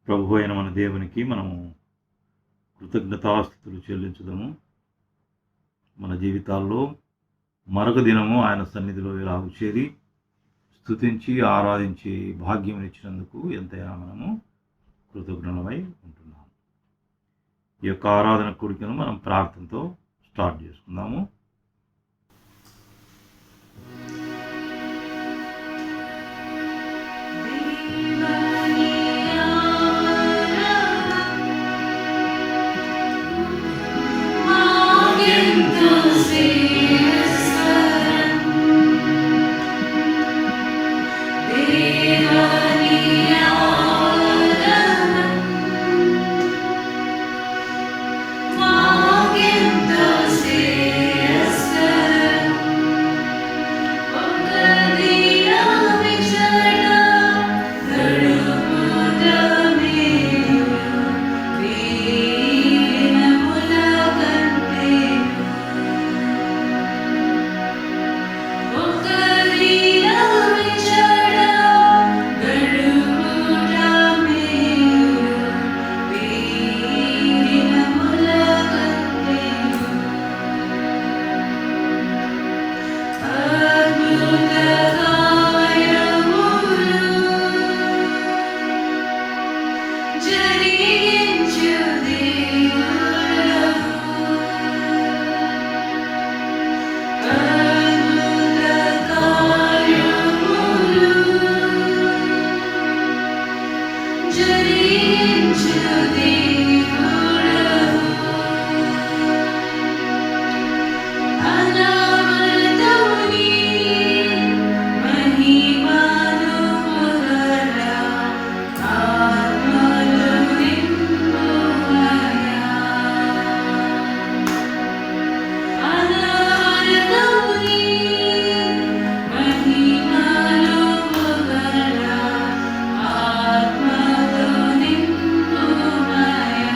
ప్రభు అయిన మన దేవునికి మనము కృతజ్ఞతాస్తుతులు చెల్లించుదాము. మన జీవితాల్లో మరొక దినము ఆయన సన్నిధిలో ఇలాగ చేరి స్తుతించి ఆరాధించి భాగ్యం ఇచ్చినందుకు ఎంతైనా మనము కృతజ్ఞులమై ఉంటున్నాము. ఈ యొక్క ఆరాధన కూడికను మనం ప్రార్థనతో స్టార్ట్ చేసుకుందాము. Maya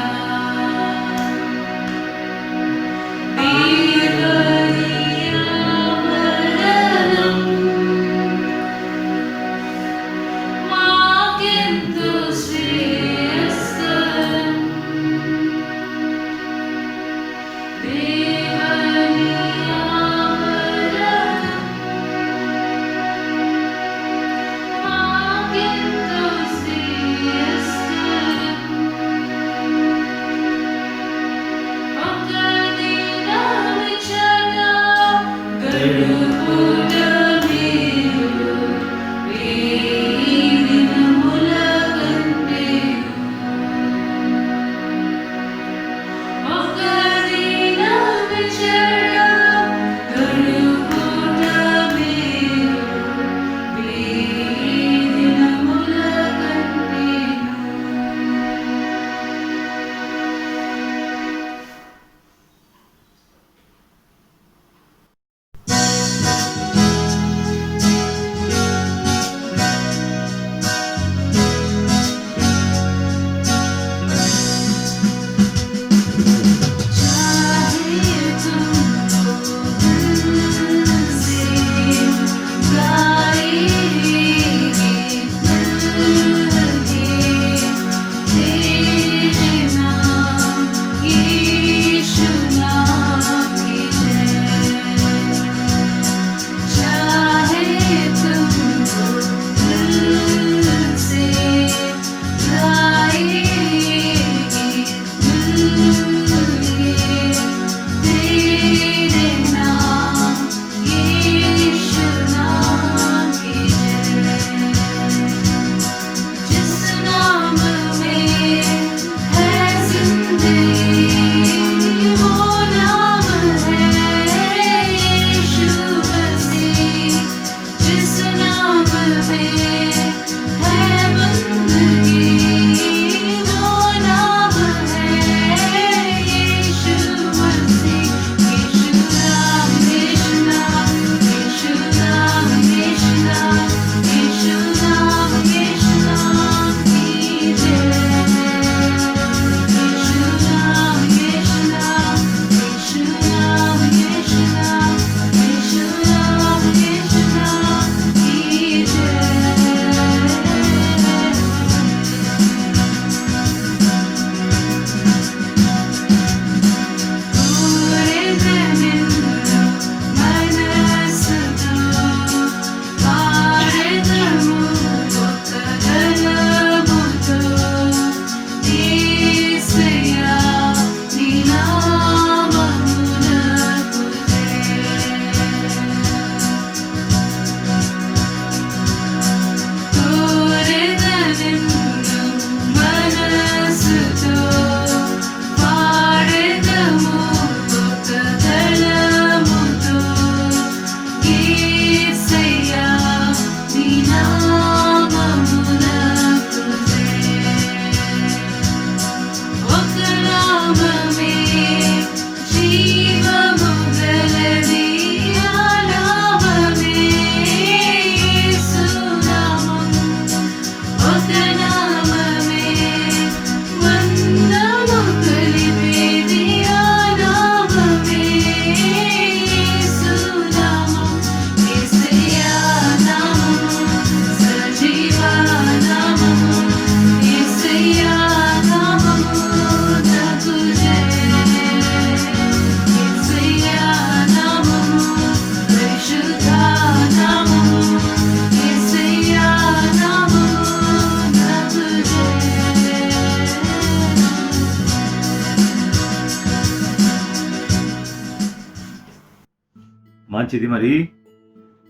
మంచిది. మరి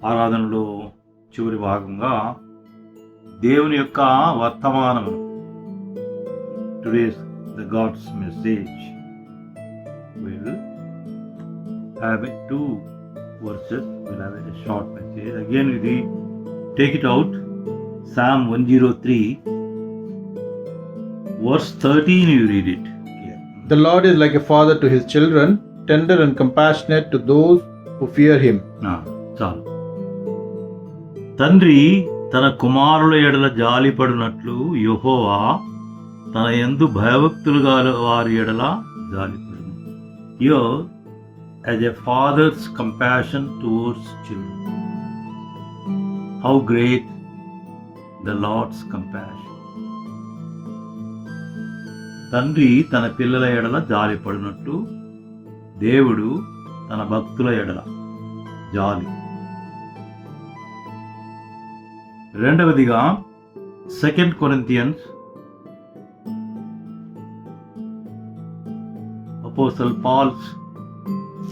ఆరాధనలో చివరి భాగంగా దేవుని యొక్క వర్తమానము, today's the God's message, will have 2 verses, we'll have a short message. Again we read, take it out, Psalm 103 verse 13, you read it. The Lord is like a father to his children, tender and compassionate to those who fear him. చాలు. తండ్రి తన కుమారుల ఎడల జాలిపడినట్లు యెహోవా తన యందు భయభక్తులు గల వారి ఎడల జాలిపడును. Here, as a father's compassion towards children, how great the Lord's compassion. తండ్రి తన పిల్లల ఎడల జాలిపడినట్టు దేవుడు తన భక్తుల ఎడల జాలి. రెండవదిగా 2 Corinthians, Apostle Paul's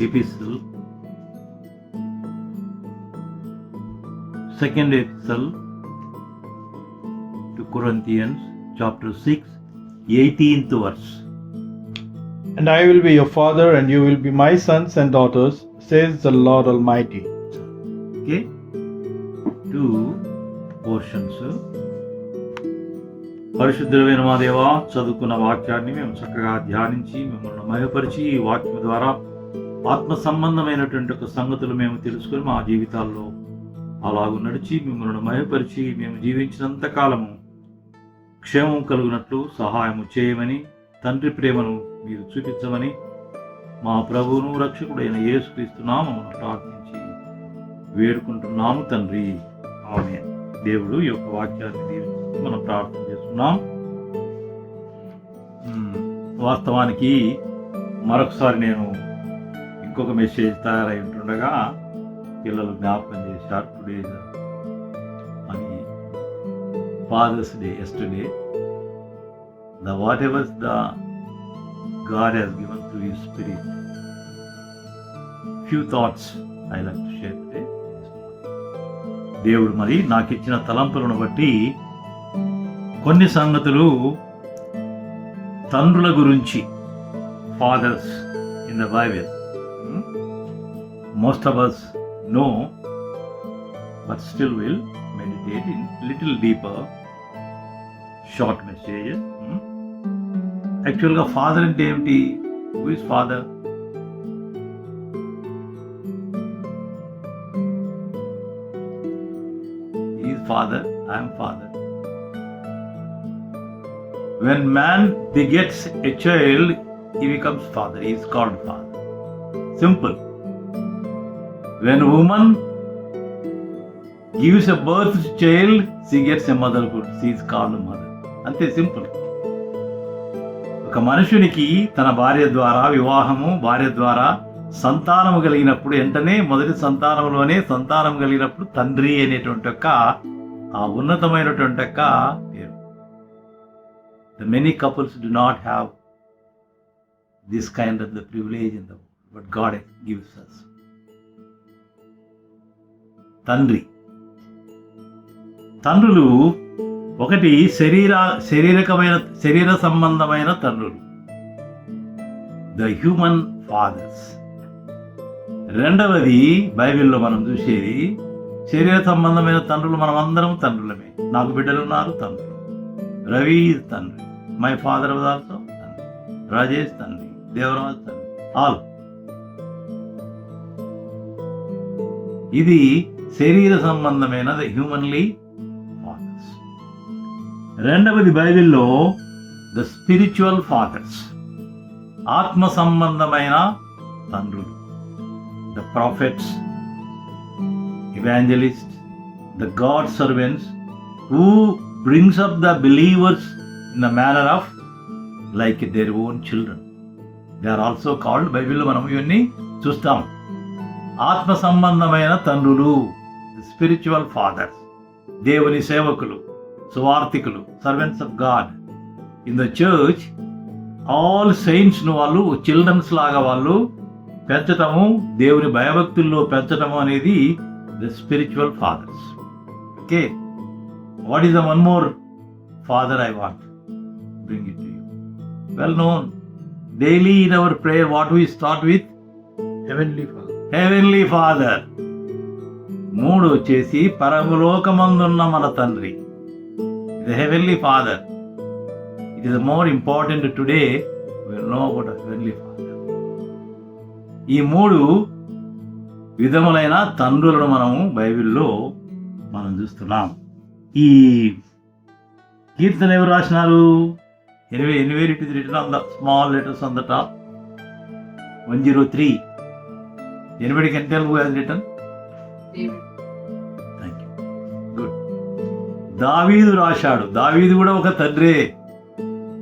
epistle, second epistle to Corinthians, chapter 6, 18th verse. And I will be your father, and you will be my sons and daughters, says the Lord Almighty. Okay, 2 portions. పరిశుద్ధమైన మా దేవా, చదువుకున్న వాక్యాన్ని మేము చక్కగా ధ్యానించి మిమ్మల్ని మహిమపరిచి ఈ వాక్యం ద్వారా ఆత్మ సంబంధమైనటువంటి ఒక సంగతులు మేము తెలుసుకొని మా జీవితాల్లో అలాగూ నడిచి మిమ్మల్ని మహిమపరిచి మేము జీవించినంత కాలము క్షేమం కలుగునట్లు సహాయము చేయమని, తండ్రి ప్రేమను మీరు చూపించమని మా ప్రభువును రక్షకుడైన యేసుక్రీస్తు నామమున ప్రార్థించి వేడుకుంటున్నాము తండ్రి. ఆమేన్. దేవుడు ఈ యొక్క వాక్యాన్ని దీవించి మనం ప్రార్థన చేస్తున్నాం. వాస్తవానికి మరొకసారి నేను ఇంకొక మెసేజ్ తయారై ఉంటుండగా పిల్లలు జ్ఞాపకం చేశారు, టుడే అని Father's Day, yesterday. The whatever the God has given through His Spirit, few thoughts I like to share today. దేవుడు మరి నాకు ఇచ్చిన తలంపులను బట్టి కొన్ని సంగతులు తండ్రుల గురించి, fathers in the Bible, most of us know, but still will meditate in little deeper, short messages. యాక్చువల్గా ఫాదర్ అంటే ఏమిటి? Who is father? He is father, I am father. When man begets a child, he becomes father. He is called father. Simple. When a woman gives a birth to child, she gets a motherhood. She is called mother. అంతే, simple. ఒక మనుషునికి తన భార్య ద్వారా వివాహము, భార్య ద్వారా సంతానము కలిగినప్పుడు వెంటనే మొదటి సంతానంలోనే సంతానం కలిగినప్పుడు తండ్రి అనేటువంటి యొక్క ఆ ఉన్నతమైనటువంటి యొక్క పేరు. The many couples do not have this kind of the privilege in the world, but God gives us. తండ్రి, తండ్రులు ఒకటి శరీర సంబంధమైన తండ్రులు, ద హ్యూమన్ ఫాదర్స్. రెండవది బైబిల్లో మనం చూసేది శరీర సంబంధమైన తండ్రులు. మనం అందరం తండ్రులమే. నాకు బిడ్డలు ఉన్నారు, తండ్రులు. రవి తండ్రి, మై ఫాదర్ వాజ్ ఆల్సో తండ్రి, రాజేష్ తండ్రి, దేవరాజ్ తండ్రి, ఆల్. ఇది శరీర సంబంధమైన ద హ్యూమన్లీ ఫాదర్స్. రెండవది బైబిల్లో ద స్పిరిచువల్ ఫాదర్స్, ఆత్మ సంబంధమైన తండ్రులు, the ప్రాఫెట్స్, evangelists, the God servants who brings up the believers in the manner of like their own children. They are also called, బైబిల్లో మనం ఇవన్నీ చూస్తాం, ఆత్మ సంబంధమైన తండ్రులు, స్పిరిచువల్ ఫాదర్స్, దేవుని సేవకులు, సువార్థికులు, servants of God. In the church all saints ను వాళ్ళు చిల్డ్రన్స్ లాగా వాళ్ళు పెంచటము, దేవుని భయభక్తుల్లో పెంచటము అనేది the spiritual fathers. Okay, what is the one more father I want bring it to you? Well known. Daily in our prayer, what we start with? Heavenly Father. Heavenly Father. 3 వచ్చేసి పరలోకమందున్న మన తండ్రి. The Heavenly Father. It is more important today we know about the Heavenly Father. ఈ 3 విధములైన తండ్రులను మనము బైబిల్లో మనం చూస్తున్నాం. ఈ కీర్తన ఎవరు రాసినారు? Anywhere it is written on the small letters on the top. 103. Anybody can tell who has written? David. Thank you. Good. దావీదు రాశాడు. దావీదు కూడా ఒక తండ్రే.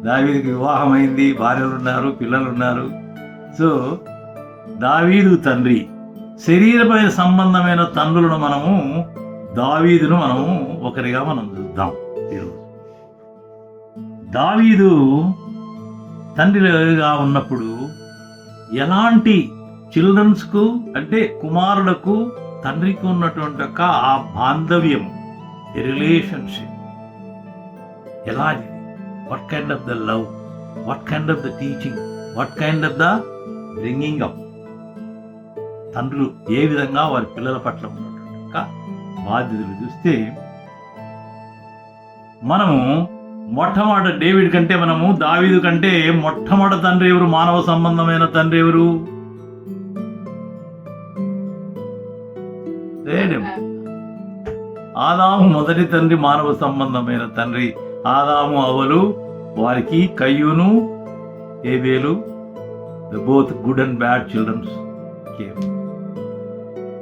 దావీదుకి వివాహం అయింది, భార్యలు ఉన్నారు, పిల్లలు ఉన్నారు. సో దావీదు తండ్రి. శరీరమైన సంబంధమైన తండ్రులను మనము దావీదును మనము ఒకరిగా మనం చూద్దాం ఈరోజు. దావీదు తండ్రిగా ఉన్నప్పుడు ఎలాంటి చిల్డ్రన్స్కు అంటే కుమారులకు తండ్రికి ఉన్నటువంటి ఒక ఆ బాంధవ్యం, రిలేషన్షిప్ ఎలా, what kind of the love, what kind of the teaching, what kind of the bringing up, తండ్రులు ఏ విధంగా వారి పిల్లల పట్ల ఉన్నటువంటి ఒక బాధ్యతలు చూస్తే మనము మొట్టమొదటి డేవిడ్ కంటే మనము దావీదు కంటే మొట్టమొదటి తండ్రి ఎవరు? మానవ సంబంధమైన తండ్రి ఎవరు? ఆదాము మొదటి తండ్రి, మానవ సంబంధమైన తండ్రి. ఆదాము అవలు వారికి కయ్యూను ఏబేలు, both good and bad childrens came.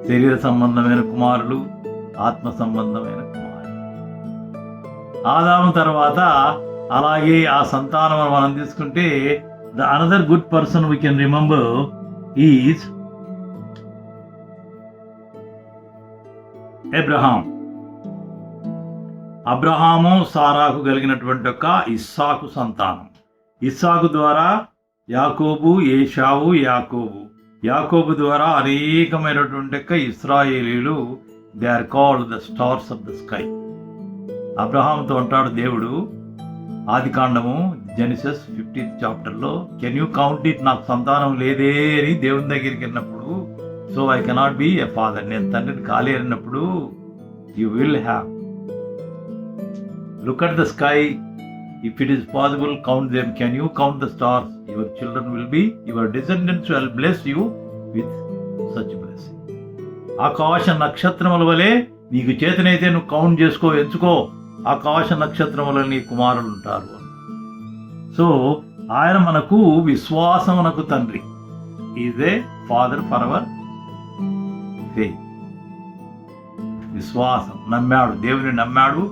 శరీర సంబంధమైన కుమారులు, ఆత్మ సంబంధమైన కుమారులు. ఆదాము తర్వాత అలాగే ఆ సంతానం మనం తీసుకుంటే the another good person we can remember is Abraham. అబ్రహాము సారాకు కలిగినటువంటి ఒక ఇస్సాకు సంతానం. ఇస్సాకు ద్వారా యాకోబు, ఏషావు, యాకోబు. యాకోబు ద్వారా అనేకమైనటువంటి ఇశ్రాయేలీలు, they are called the stars of the sky. అబ్రహాంతో అంటాడు దేవుడు ఆదికాండము జెనిసిస్ 15th చాప్టర్లో, కెన్ యూ కౌంట్ ఇట్, నాకు సంతానం లేదే అని దేవుని దగ్గరికి వెళ్ళినప్పుడు, so I cannot be a father, నేను తండ్రిని కాలేరినప్పుడు, you will have, look at the sky, if it is possible count them, can you count the stars, your children will be, your descendants will bless you with such blessing. ఆకాశ నక్షత్రముల వలె నీకు చేతనైతే నువ్వు count చేసుకో, ఎంచుకో, ఆకాశ నక్షత్రముల నీ కుమారులు ఉంటారు. సో ఆయన మనకు విశ్వాసమునకు తండ్రి. Is a father for our faith. విశ్వాసం, నమ్మాడు, దేవుని నమ్మాడు,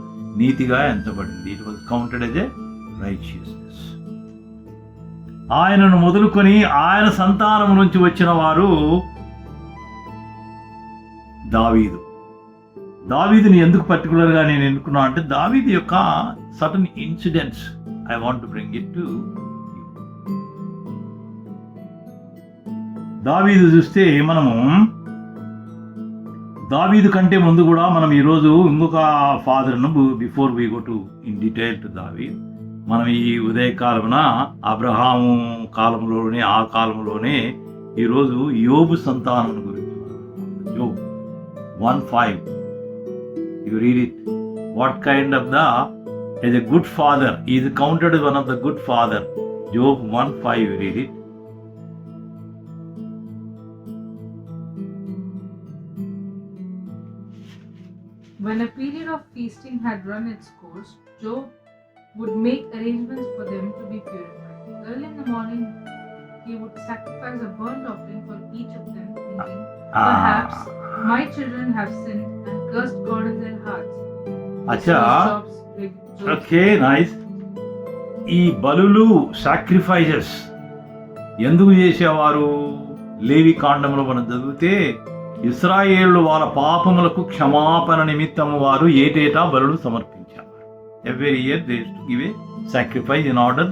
నీతిగా ఎంచబడింది. It was counted as a righteousness. ఆయనను మొదలుకొని ఆయన సంతానం నుంచి వచ్చిన వారు దావీదు. దావీదుని ఎందుకు పర్టికులర్గా నేను ఎన్నుకున్నా అంటే దావీదు యొక్క certain incidents I want to bring it to you. దావీదు చూస్తే మనము దావీదు కంటే ముందు కూడా మనం ఈరోజు ఇంకొక ఫాదర్ను, before we go to in detail to దావీదు, మనం ఈ ఉదయకాలమున అబ్రహాము కాలంలోనే, ఆ కాలంలోనే ఈరోజు యోబు సంతానం గురించి, యోబు 1:5. You read it. What kind of as a good father, he is counted as one of the good father. Job 1:5, you read it. When a period of feasting had run its course, Job would make arrangements for them to be purified. Early in the morning, he would sacrifice a burnt offering for each of them, thinking, perhaps my children have sinned and cursed God in their hearts. అచ్చా, okay, nice. ఈ బలులు, sacrifices ఎందుకు చేసేవారు? లేవి కాండంలో మనం చదివితే ఇశ్రాయేలు వాళ్ళ పాపములకు క్షమాపణ నిమిత్తము వారు ఏటేటా బలులు సమర్పించారు. Every year they to give a sacrifice in order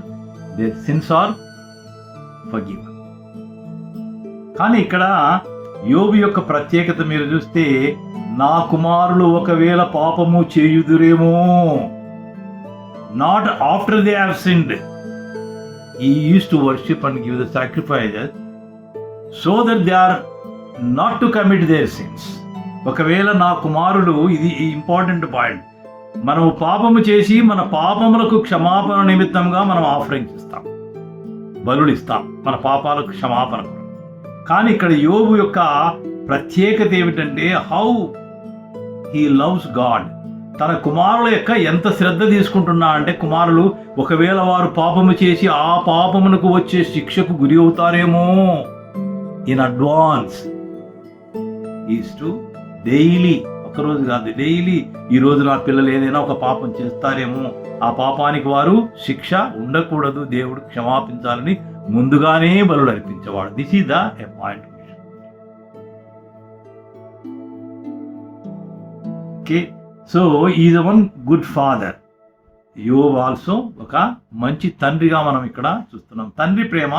their sins are forgiven. కానీ ఇక్కడ యోబు యొక్క ప్రత్యేకత మీరు చూస్తే, నా కుమారులు ఒకవేళ పాపము చేయుదురేమో, not after they have sinned, he used to worship and give the sacrifices so that they are not to commit their sins. ఒకవేళ నా కుమారులు, ఇది ఇంపార్టెంట్ పాయింట్, మనము పాపము చేసి మన పాపములకు క్షమాపణ నిమిత్తంగా మనం ఆఫరింగ్స్ ఇస్తాం, బలులు ఇస్తాం మన పాపాలకు క్షమాపణ కొరకు. కానీ ఇక్కడ యోబు యొక్క ప్రత్యేకత ఏమిటంటే, హౌ హీ లవ్స్ గాడ్. తన కుమారుల యొక్క ఎంత శ్రద్ధ తీసుకుంటున్నా అంటే, కుమారులు ఒకవేళ వారు పాపము చేసి ఆ పాపమునకు వచ్చే శిక్షకు గురి అవుతారేమో, in advance is to daily, ఒకరోజు కాదు డైలీ, ఈరోజు నా పిల్లలు ఏదైనా ఒక పాపం చేస్తారేమో, ఆ పాపానికి వారు శిక్ష ఉండకూడదు, దేవుడు క్షమాపించాలని ముందుగానే బలులు అర్పించేవాడు. This is the point. Okay, so is one good father. యోబ్ ఆల్సో ఒక మంచి తండ్రిగా మనం ఇక్కడ చూస్తున్నాం. తండ్రి ప్రేమ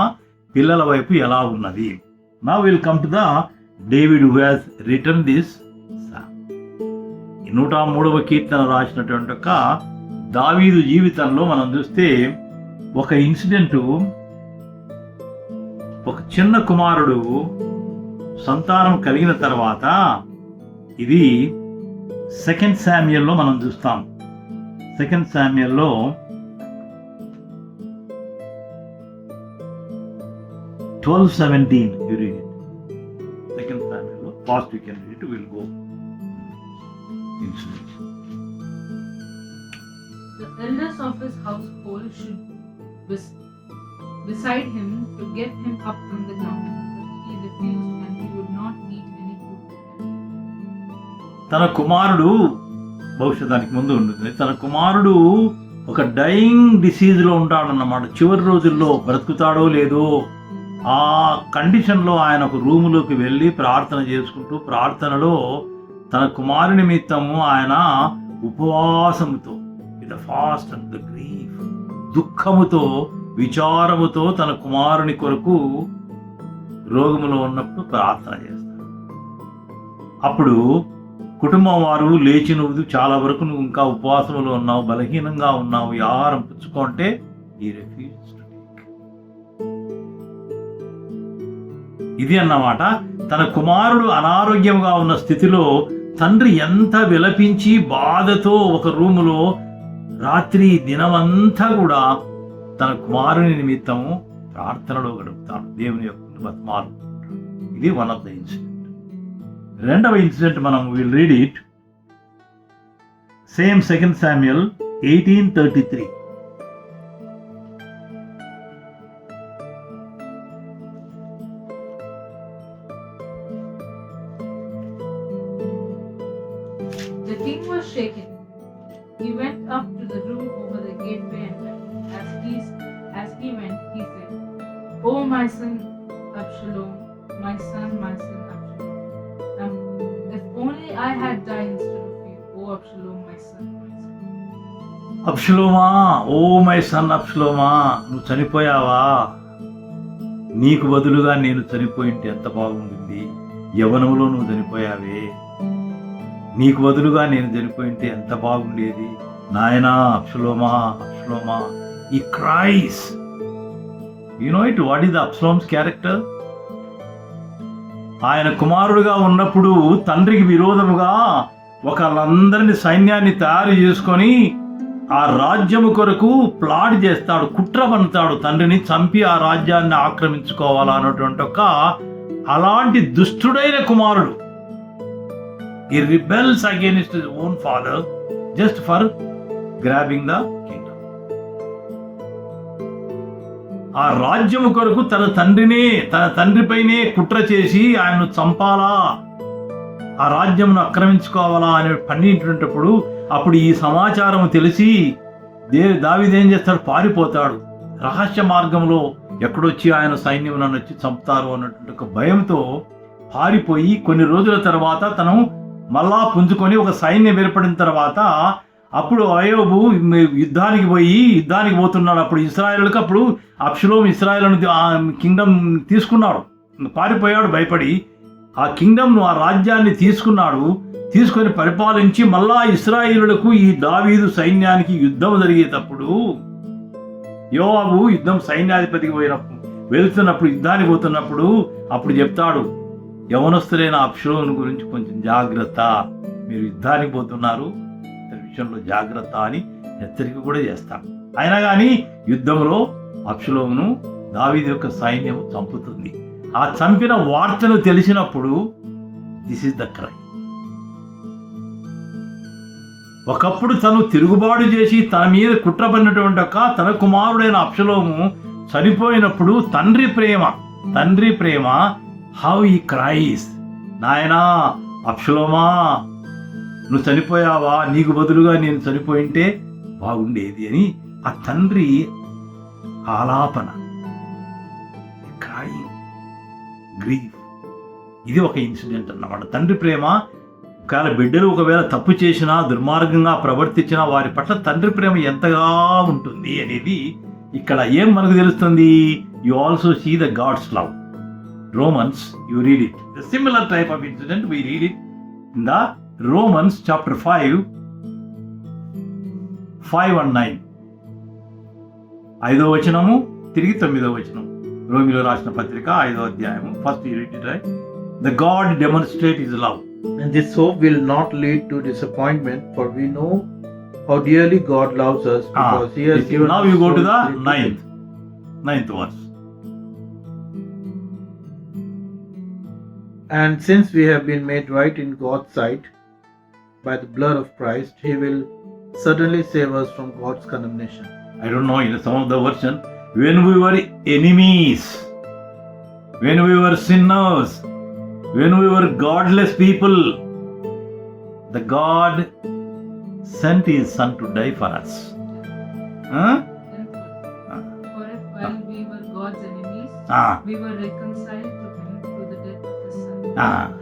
పిల్లల వైపు ఎలా ఉన్నది. Now will come to the David who has return this. 103వ కీర్తన రాసినటువంటి ఒక దావీదు జీవితంలో మనం చూస్తే ఒక ఇన్సిడెంట్, ఒక చిన్న కుమారుడు సంతానం కలిగిన తర్వాత, ఇది 2 శామ్యూయల్లో మనం చూస్తాం. 2 శామ్యూయల్లో 12:17 you read it. 2 శామ్యూయల్లో fast you can read it, we'll go incident. The elders of his household should beside him to get him up from the ground, but he refused, and he would not eat any food with them. తన కుమారుడు, బహుశా దానికి ముందు ఉంటుంది, తన కుమారుడు ఒక dyeing డిసీజ్లో ఉంటాడన్నమాట. చివరి రోజుల్లో బ్రతుకుతాడో లేదో ఆ కండిషన్లో ఆయన ఒక రూములోకి వెళ్ళి ప్రార్థన చేసుకుంటూ, ప్రార్థనలో తన కుమారుని నిమిత్తము ఆయన ఉపవాసముతో, with fast and the grief, దుఃఖముతో విచారముతో తన కుమారుని కొరకు రోగములో ఉన్నప్పుడు ప్రార్థన చేస్తాడు. అప్పుడు కుటుంబం వారు లేచి, నువ్వు చాలా వరకు నువ్వు ఇంకా ఉపవాసంలో ఉన్నావు, బలహీనంగా ఉన్నావు, ఈ ఆహారం పుచ్చుకుంటే ఈ రిఫ్యూజ్ టు టేక్. ఇది అన్నమాట. తన కుమారుడు అనారోగ్యంగా ఉన్న స్థితిలో తండ్రి ఎంత విలపించి బాధతో ఒక రూములో రాత్రి దినమంతా కూడా తన కుమారుని నిమిత్తము ప్రార్థనలో గడుపుతాడు, దేవుని యొక్క బతిమాలు. ఇది వన్ ఆఫ్ ద ఇన్సిడెంట్. రెండవ ఇన్సిడెంట్ మనం will read it, same 2 Samuel 18:33. The king was shaken. He went up to the room over the gateway, and as he went, he said, "Oh, my son Absalom, my son Absalom. If only I had died instead of you, oh Absalom, my son, my son." అబ్షలోమా, oh my son అబ్షలోమా, నువ్వు చనిపోయావా? నీకు బదులుగా నేను చనిపోయింటే ఎంత బాగుంటుంది. యవ్వనంలో నువ్వు చనిపోయావే, నీకు బదులుగా నేను చనిపోయింటే ఎంత బాగుండేది. నాయనా అబ్షలోమా, అబ్షలోమా. ఈ cries, you know it, what is the Absalom's character? ఆయన కుమారుడుగా ఉన్నప్పుడు తండ్రికి విరోధముగా ఒకళ్ళందరినీ సైన్యాన్ని తయారు చేసుకొని ఆ రాజ్యము కొరకు ప్లాట్ చేస్తాడు, కుట్ర పన్నుతాడు, తండ్రిని చంపి ఆ రాజ్యాన్ని ఆక్రమించుకోవాలా అన్నటువంటి ఒక అలాంటి దుష్టుడైన కుమారుడు. He rebels against his own father just for grabbing the kingdom. ఆ రాజ్యము కొరకు తన తండ్రిపైనే కుట్ర చేసి ఆయన్ను చంపాలా, ఆ రాజ్యమును ఆక్రమించుకోవాలా అని పన్నింటున్నప్పుడు, అప్పుడు ఈ సమాచారం తెలిసి దావీదు ఏం చేస్తాడు, పారిపోతాడు. రహస్య మార్గంలో ఎక్కడొచ్చి ఆయన సైన్యం నన్ను వచ్చి చంపుతారు అన్నటువంటి ఒక భయంతో పారిపోయి కొన్ని రోజుల తర్వాత తను మళ్ళా పుంజుకొని ఒక సైన్యం ఏర్పడిన తర్వాత అప్పుడు అయోబు యుద్ధానికి పోతున్నాడు. అప్పుడు ఇశ్రాయేలుకి, అప్పుడు అబ్షలోము ఇశ్రాయేలును కింగ్డమ్ తీసుకున్నాడు, పారిపోయాడు భయపడి. ఆ కింగ్డమ్ను, ఆ రాజ్యాన్ని తీసుకున్నాడు. తీసుకొని పరిపాలించి మళ్ళా ఇశ్రాయేలులకు, ఈ దావీదు సైన్యానికి యుద్ధం జరిగేటప్పుడు, యోవాబు యుద్ధం సైన్యాధిపతికి వెళ్తున్నప్పుడు, యుద్ధానికి పోతున్నప్పుడు అప్పుడు చెప్తాడు, యవనస్తులైన అబ్షలోము గురించి కొంచెం జాగ్రత్త, మీరు యుద్ధానికి పోతున్నారు, ఇతని విషయంలో జాగ్రత్త అని హెచ్చరిక కూడా చేస్తాడు. అయినా కానీ యుద్ధంలో అబ్షలోమును దావీదు యొక్క సైన్యం చంపుతుంది. ఆ చంపిన వార్తను తెలిసినప్పుడు దిస్ ఇస్ ద క్రై. ఒకప్పుడు తను తిరుగుబాటు చేసి తన మీద కుట్రపడినటువంటి తన కుమారుడైన అబ్షలోము చనిపోయినప్పుడు తండ్రి ప్రేమ హౌ ఈ క్రైస్, నాయనా అబ్షలోమా నువ్వు చనిపోయావా, నీకు బదులుగా నేను చనిపోయింటే బాగుండేది అని ఆ తండ్రి ఆలాపన, క్రైమ్, గ్రీఫ్. ఇది ఒక ఇన్సిడెంట్ అన్నమాట. తండ్రి ప్రేమ, ఒకవేళ బిడ్డలు ఒకవేళ తప్పు చేసినా, దుర్మార్గంగా ప్రవర్తించినా వారి పట్ల తండ్రి ప్రేమ ఎంతగా ఉంటుంది అనేది ఇక్కడ ఏం మనకు తెలుస్తుంది. You also see the God's love. Romans, you read it. The similar type of incident we read it in the Romans chapter 5 and 9. 5వ వచనము తిరిగి 9వ వచనం. రోమిలో రాసిన పత్రిక 5వ అధ్యాయము. First you read it, right? The God demonstrate his love. And this hope will not lead to disappointment, for we know how dearly God loves us, because he has given Now us you go to the Holy Spirit. ninth verse. And since we have been made right in God's sight by the blood of Christ, he will certainly save us from God's condemnation. I don't know, in some of the version, when we were enemies, when we were sinners, when we were godless people, the God sent his son to die for us. Huh? For if while we were God's enemies, we were reconciled to him through the death of his son.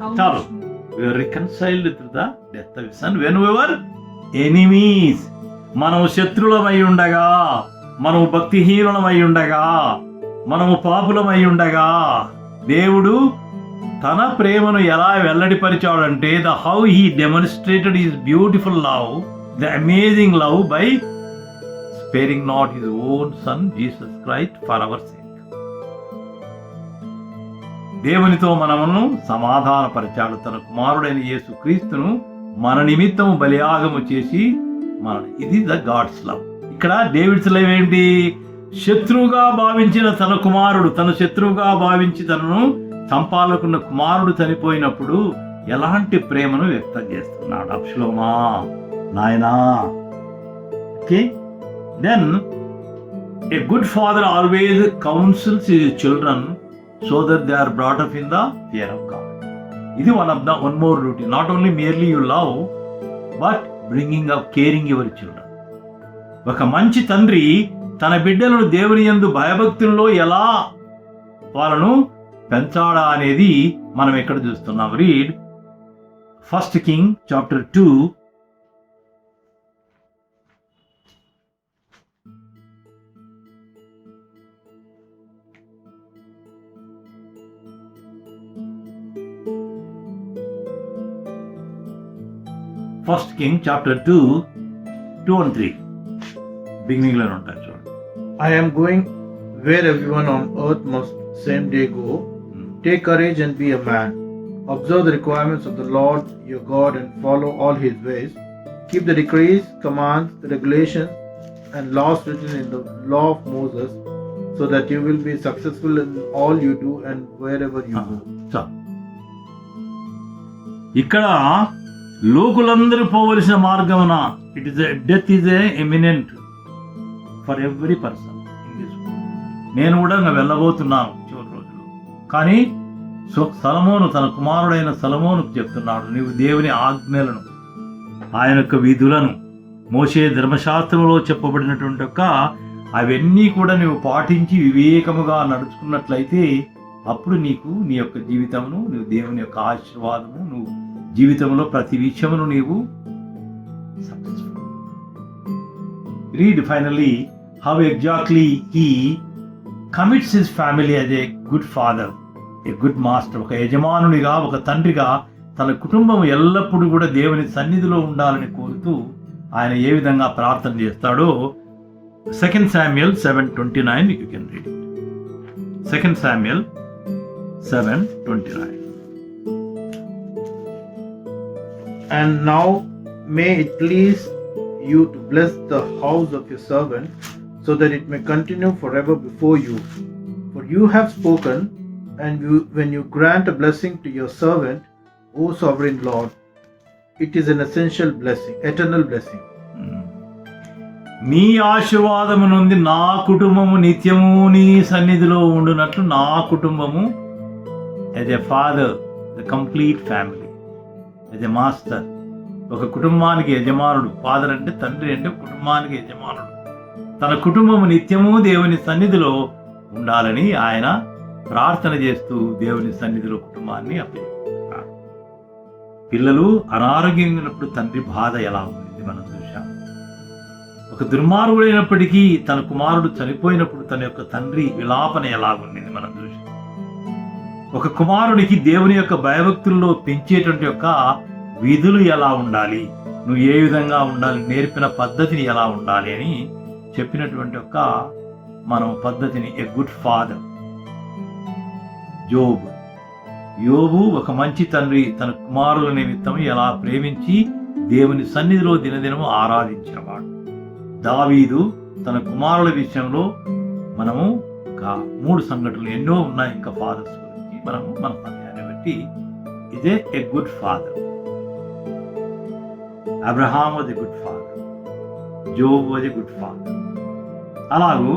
How Chalu. much more? We were reconciled through the death of his son when we were enemies. మనము శత్రులమై ఉండగా, మనము భక్తిహీనులమై ఉండగా, మనము పాపులమై ఉండగా, దేవుడు తన ప్రేమను ఎలా వెల్లడిపరిచాడంటే, the how he demonstrated his beautiful love, the amazing love by sparing not his own son Jesus Christ for our sake. దేవునితో మనమును సమాధానపరిచాడు, తన కుమారుడైన యేసు క్రీస్తును మన నిమిత్తము బలియాగము చేసి ఇది ద గాడ్స్ లవ్. ఇక్కడ డేవిడ్స్ లవ్ ఏంటి? శత్రువుగా భావించిన తన కుమారుడు, తన శత్రువుగా భావించి తనను చంపాలనుకున్న కుమారుడు చనిపోయినప్పుడు ఎలాంటి ప్రేమను వ్యక్తం చేస్తున్నాడు. అబ్షలోమా, నాయనా. Okay, then a good father always counsels his children so that they are brought up in the fear of God. ఇది one more duty. Not only merely you love, but bringing up, caring your children. ఒక మంచి తండ్రి తన బిడ్డలను దేవుని యందు భయభక్తుల్లో ఎలా వాళ్ళను పెంచాడా అనేది మనం ఎక్కడ చూస్తున్నాం. Read 1 King chapter 2. First King chapter 2 and 3 beginning లో ఉంటారు చూడండి. I am going where everyone on earth must same day go. Take courage and be a man. Observe the requirements of the Lord your God and follow all his ways. Keep the decrees, commands, regulations and laws written in the law of Moses, so that you will be successful in all you do and wherever you go. ఇక్కడ లోకులందరూ పోవలసిన మార్గమున death is eminent for every person in this world. నేను కూడా వెళ్ళబోతున్నాను చివరి రోజులు. కానీ సొలొమోను తన కుమారుడైన సొలొమోనుకు చెప్తున్నాడు, నీవు దేవుని ఆజ్ఞలను, ఆయన యొక్క విధులను, మోషే ధర్మశాస్త్రంలో చెప్పబడినటువంటి అవన్నీ కూడా నువ్వు పాటించి వివేకముగా నడుచుకున్నట్లయితే అప్పుడు నీకు నీ యొక్క జీవితమును, నువ్వు దేవుని యొక్క ఆశీర్వాదము, నువ్వు జీవితంలో ప్రతి విషయమును నీవు successful. Read finally how exactly he commits his family as a good father a good master, ఒక యజమానునిగా, ఒక తండ్రిగా తన కుటుంబం ఎల్లప్పుడూ కూడా దేవుని సన్నిధిలో ఉండాలని కోరుతూ ఆయన ఏ విధంగా ప్రార్థన చేస్తాడో 2 Samuel 7:29 you can read it. 2 Samuel 7:29. And now may it please you to bless the house of your servant, so that it may continue forever before you. For you have spoken, and when you grant a blessing to your servant, O sovereign Lord, it is an essential blessing, eternal blessing. నీ ఆశీర్వాదము నుండి నా కుటుంబము నిత్యము నీ సన్నిధిలో ఉండునట్లు నా కుటుంబము as a father, the complete family, as a master, ఒక కుటుంబానికి యజమానుడు. ఫాదర్ అంటే తండ్రి, అంటే కుటుంబానికి యజమానుడు. తన కుటుంబము నిత్యము దేవుని సన్నిధిలో ఉండాలని ఆయన ప్రార్థన చేస్తూ దేవుని సన్నిధిలో కుటుంబాన్ని అప్పగిస్తున్నారు. పిల్లలు అనారోగ్యంగా ఉన్నప్పుడు తండ్రి బాధ ఎలా ఉంది మనం చూశాం. ఒక దుర్మార్గుడైనప్పటికీ తన కుమారుడు చనిపోయినప్పుడు తన యొక్క తండ్రి విలాపన ఎలా ఉండింది మనం చూశాం. ఒక కుమారుడికి దేవుని యొక్క భయభక్తుల్లో పెంచేటువంటి యొక్క విధులు ఎలా ఉండాలి, నువ్వు ఏ విధంగా ఉండాలి, నేర్పిన పద్ధతిని ఎలా ఉండాలి అని చెప్పినటువంటి ఒక మనం పద్ధతిని ఏ గుడ్ ఫాదర్. యోబు ఒక మంచి తండ్రి తన కుమారుల నిమిత్తం ఎలా ప్రేమించి దేవుని సన్నిధిలో దినదినము ఆరాధించినవాడు. దావీదు తన కుమారుల విషయంలో మనము ఒక 3 సంఘటనలు ఎన్నో ఉన్నాయి ఇంకా ఫాదర్స్ గురించి మనము మన సమయాన్ని బట్టి ఇదే ఏ good father. Abraham was a good father, Job was a good father. అలాగూ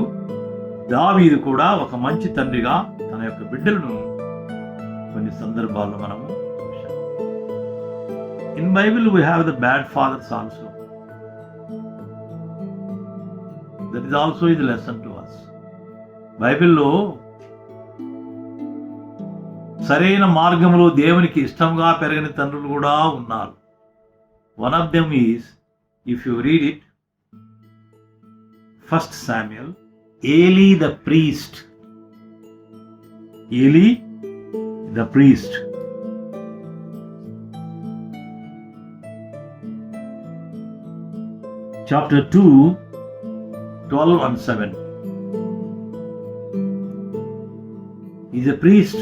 దావీదు కూడా ఒక మంచి తండ్రిగా తన యొక్క బిడ్డలను కొన్ని సందర్భాల్లో మనము చూశాం. In Bible we have the bad fathers also. That is also is lesson to us. బైబిల్లో సరైన మార్గంలో దేవునికి ఇష్టంగా పెరగని తండ్రులు కూడా ఉన్నారు. One of them is, if you read it, 1 Samuel, Eli the priest. Eli the priest. Chapter 2, 12 and 7. He's a priest.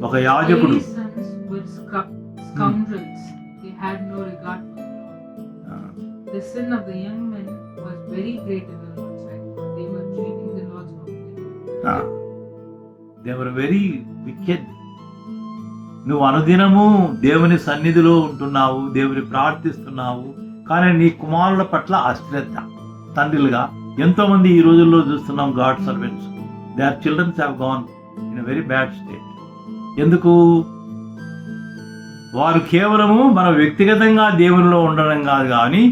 ఒక యాజకుడు. Eli's sons were scoundrels. They had no regard for the Lord. The sin of the young men was very great in the Lord's sight. They were treating the Lord's company. They were very wicked. నువ్వు అనుదినము దేవుని సన్నిధిలో ఉంటున్నావు, దేవుని ప్రార్థిస్తున్నావు, కానీ నీ కుమారుల పట్ల అశ్రద్ధ. తండ్రులుగా ఎంతో మంది ఈ రోజుల్లో చూస్తున్నాం God servants, their childrens have gone in a very bad state. ఎందుకు? వారు కేవలము మన వ్యక్తిగతంగా దేవునిలో ఉండడం కాదు, కానీ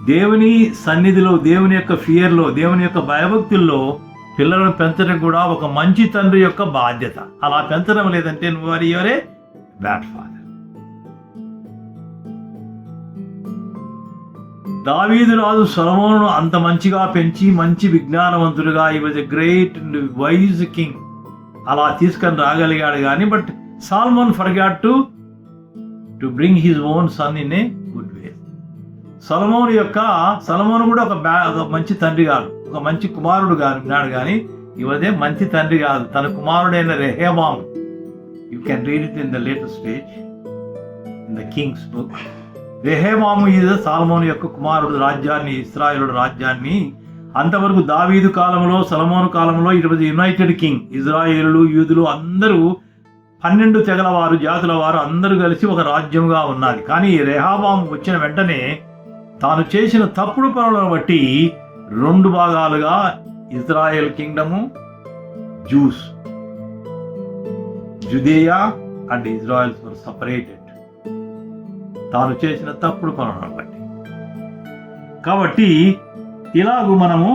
దేవుని సన్నిధిలో, దేవుని యొక్క ఫియర్లో, దేవుని యొక్క భయభక్తుల్లో పిల్లలను పెంచడం కూడా ఒక మంచి తండ్రి యొక్క బాధ్యత. అలా పెంచడం లేదంటే నువ్వు వారి ఎవరే బ్యాడ్ ఫాదర్. దావీదు రాజు సొలొమోనును అంత మంచిగా పెంచి మంచి విజ్ఞానవంతుడుగా, he was a great and wise king, అలా తీసుకొని రాగలిగాడు. కానీ but Solomon forgot to bring his own son in a good way. సొలొమోను కూడా ఒక మంచి తండ్రి కాదు, ఒక మంచి కుమారుడు ఉన్నాడు, కానీ ఇవదే మంచి తండ్రి కాదు. తన కుమారుడైన రెహబాము, you can read it in the latest stage in the Kings book. రెహబాము ఇది సాల్మోను యొక్క కుమారుడు. రాజ్యాన్ని, ఇశ్రాయేలు రాజ్యాన్ని అంతవరకు దావీదు కాలంలో, సొలొమోను కాలంలో it was United king. Israel, యూదులు అందరూ 12 తెగల వారు, జాతుల వారు అందరూ కలిసి ఒక రాజ్యంగా ఉన్నది. కానీ రెహబాము వచ్చిన వెంటనే తాను చేసిన తప్పుడు పనులను బట్టి 2 భాగాలుగా Israel kingdom, Jews, Judea and Israels were separated, తాను చేసిన తప్పుడు పనులను బట్టి. కాబట్టి ఇలాగూ మనము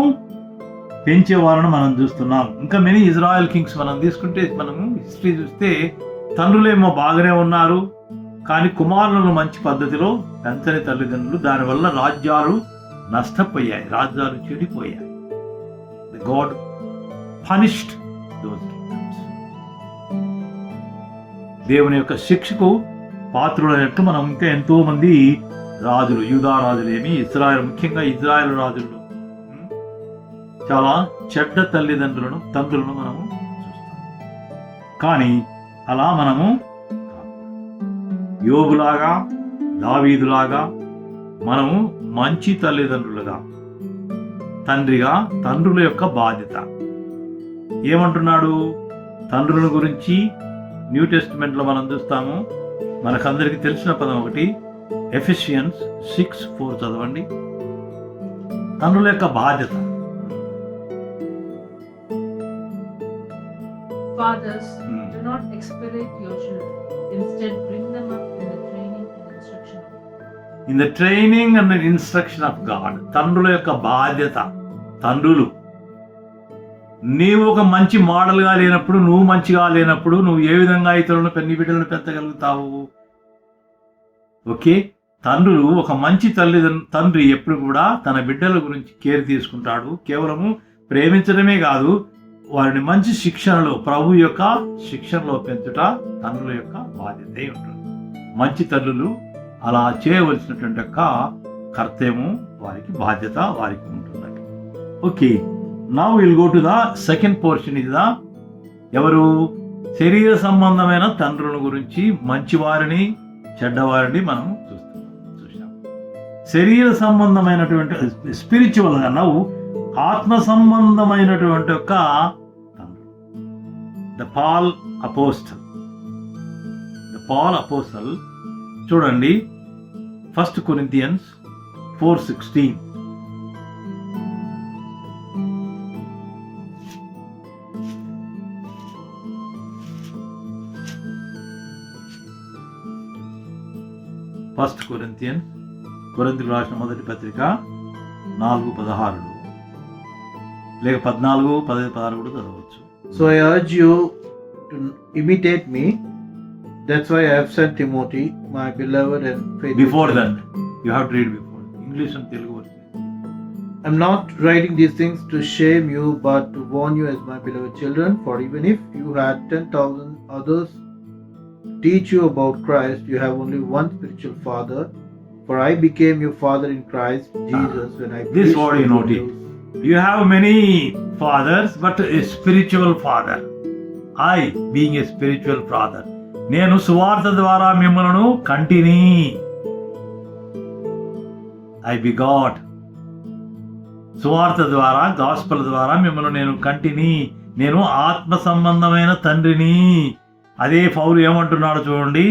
పెంచేవాళ్ళను మనం చూస్తున్నాం. ఇంకా మెనీ ఇజ్రాయెల్ కింగ్స్ మనం తీసుకుంటే, మనము హిస్టరీ చూస్తే తండ్రులేమో బాగానే ఉన్నారు, కానీ కుమారులను మంచి పద్ధతిలో పెంచని తల్లిదండ్రులు. దానివల్ల రాజ్యాలు నష్టపోయాయి, రాజ్యాలు చెడిపోయాయి. God punished those kingdoms. దేవుని యొక్క శిక్షకు పాత్రులైనట్టు మనం ఇంకా ఎంతో మంది రాజులు, యూదా రాజులేమి, ఇజ్రాయెల్, ముఖ్యంగా ఇజ్రాయెల్ రాజుల్లో చాలా చెడ్డ తండ్రులను మనము చూస్తాం. కానీ అలా మనము యోబులాగా, దావీదులాగా మనము మంచి తల్లిదండ్రులుగా, తండ్రిగా, తండ్రుల యొక్క బాధ్యత ఏమంటున్నాడు? తండ్రుల గురించి న్యూ టెస్టిమెంట్లో మనం చూస్తాము. మనకందరికీ తెలిసిన పదం ఒకటి, ఎఫెసియన్స్ 6:4 చదవండి. తండ్రుల యొక్క బాధ్యత. Fathers, do not expelate your children. Instead, bring them up in the training and instruction of God. In the training and the instruction of God. తండ్రుల యొక్క బాధ్యత. తండ్రులు, నీవు ఒక మంచి మోడల్గా లేనప్పుడు, నువ్వు మంచిగా లేనప్పుడు నువ్వు ఏ విధంగా ఇతరులను నీ బిడ్డలను పెంచగలుగుతావు? ఓకే, తండ్రులు, ఒక మంచి తండ్రి ఎప్పుడు కూడా తన బిడ్డల గురించి కేర్ తీసుకుంటాడు. కేవలము ప్రేమించడమే కాదు, వారిని మంచి శిక్షణలో, ప్రభు యొక్క శిక్షణలో పెంచుట తండ్రుల యొక్క బాధ్యత ఉంటుంది. మంచి తల్లులు అలా చేయవలసినటువంటి యొక్క కర్తవ్యము, వారికి బాధ్యత వారికి ఉంటున్నట్టు. Okay, now will go to the second portion. ఇది ఎవరు? శరీర సంబంధమైన తండ్రుల గురించి, మంచివారిని చెడ్డవారిని మనం చూసాం. శరీర సంబంధమైనటువంటి స్పిరిచువల్ గా, నవ్వు ఆత్మ సంబంధమైనటువంటి యొక్క తండ్రులు. ద పాల్ అపోస్టల్ చూడండి, 1 Corinthians 4:16. కొరింథీయులకు రాసిన మొదటి పత్రిక 4:16 లేక 14:15-16 కూడా చదవచ్చు. So I urge you to imitate me. That's why I have sent Timothy, my beloved and faithful. Before that, you have to read before. English and Telugu version. I'm not writing these things to shame you, but to warn you as my beloved children. For even if you had 10,000 others teach you about Christ, you have only one spiritual father. For I became your father in Christ Jesus when I This preached word you the note it. news. You have many fathers, but a spiritual father. I being a spiritual father. నేను సువార్త ద్వారా మిమ్మల్ని కంటిని. I begot. సువార్త ద్వారా, gospel ద్వారా మిమ్మల్ని నేను కంటిని. నేను ఆత్మ సంబంధమైన తండ్రిని. అదే పౌలు ఏమంటున్నాడు చూడండి,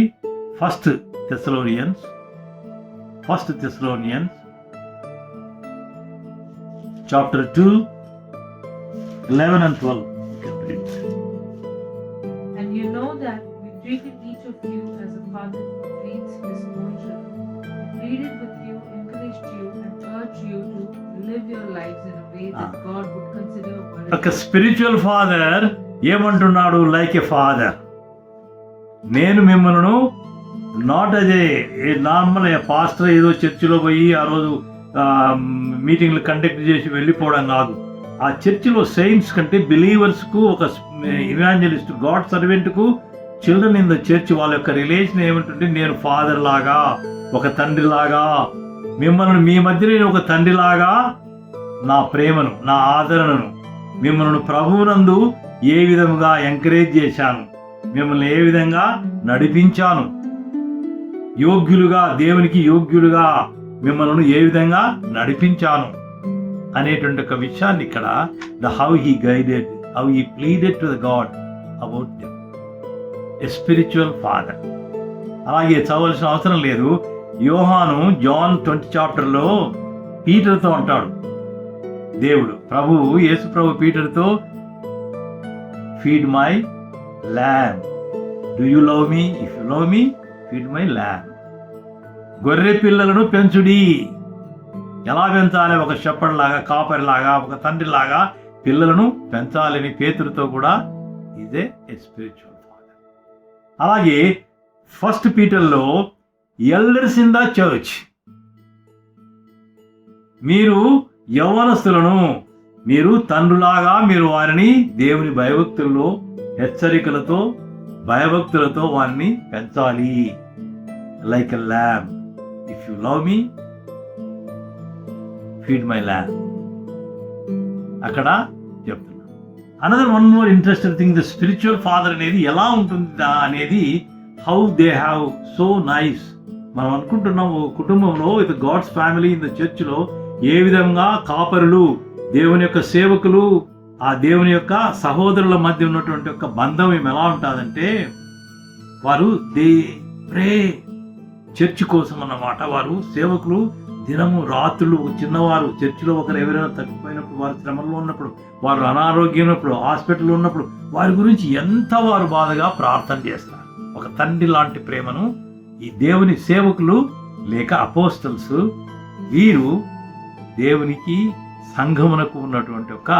1 Thessalonians chapter 2, 11 and 12. And you know that we treated each of you as a father treats his own children. We pleaded with you, encouraged you, and urged you to live your lives in a way that God would consider worthy. ఒక spiritual father ఏమంటున్నాడు? Like a father. నేను మిమ్మల్ని not అదే normal pastor ఏదో చర్చిలో పోయి ఆ రోజు మీటింగ్లు కండక్ట్ చేసి వెళ్ళిపోవడం కాదు. ఆ చర్చిలో సెయింట్స్ కంటే బిలీవర్స్కు, ఒక ఇవాంజలిస్ట్, గాడ్ సర్వెంట్కు, చిల్డ్రన్ ఇన్ ద చర్చ్ వాళ్ళ యొక్క రిలేషన్ ఏమిటంటే, నేను ఫాదర్ లాగా, ఒక తండ్రి లాగా మిమ్మల్ని, మీ మధ్య నేను ఒక తండ్రిలాగా నా ప్రేమను, నా ఆదరణను, మిమ్మల్ని ప్రభువునందు ఏ విధంగా ఎంకరేజ్ చేశాను, మిమ్మల్ని ఏ విధంగా నడిపించాను, యోగ్యులుగా, దేవునికి యోగ్యులుగా మిమ్మల్ని ఏ విధంగా నడిపించాను అనేటువంటి ఒక విషయాన్ని ఇక్కడ how he guided, how he pleaded to the God about them, a spiritual father. అలాగే చదవాల్సిన అవసరం లేదు. యోహాను జాన్ 20 చాప్టర్లో పీటర్తో అంటాడు, దేవుడు ప్రభువు, యేసు ప్రభు పీటర్తో, feed my lamb, do you love me? If you love me feed my lamb. గొర్రె పిల్లలను పెంచుడి. ఎలా పెంచాలి? ఒక షెపర్డ్ లాగా, కాపరి లాగా, ఒక తండ్రి లాగా పిల్లలను పెంచాలని పేతురుతో కూడా ఇదే ఏ స్పిరిచువల్ ఫాదర్. అలాగే 1 పీటర్లో ఎల్డర్స్ ఇన్ ద చర్చ్, మీరు యవ్వనస్తులను, మీరు తండ్రులాగా మీరు వారిని దేవుని భయభక్తుల్లో హెచ్చరికలతో భయభక్తులతో వారిని పెంచాలి. Like a lamb, if you love me feed my lamb. అక్కడ చెప్తున్నా. Another one more interesting thing, the spiritual father అనేది ఎలా ఉంటుంది అనేది, how they have so nice. మనం అనుకుంటున్నాం కుటుంబంలో with God's family in the చర్చ్లో ఏ విధంగా కాపరులు, దేవుని యొక్క సేవకులు, ఆ దేవుని యొక్క సహోదరుల మధ్య ఉన్నటువంటి ఒక బంధం ఎలా ఉంటుందంటే, వారు దే ప్రే చర్చ్ కోసం అన్నమాట. వారు సేవకులు దినము రాత్రులు, చిన్నవారు చర్చిలో ఒకరు ఎవరైనా తగ్గిపోయినప్పుడు, వారు శ్రమల్లో ఉన్నప్పుడు, వారు అనారోగ్యం ఉన్నప్పుడు, హాస్పిటల్లో ఉన్నప్పుడు వారి గురించి ఎంత వారు బాధగా ప్రార్థన చేస్తారు. ఒక తండ్రి లాంటి ప్రేమను ఈ దేవుని సేవకులు లేక అపోస్టల్స్ వీరు దేవునికి సంఘమునకు ఉన్నటువంటి ఒక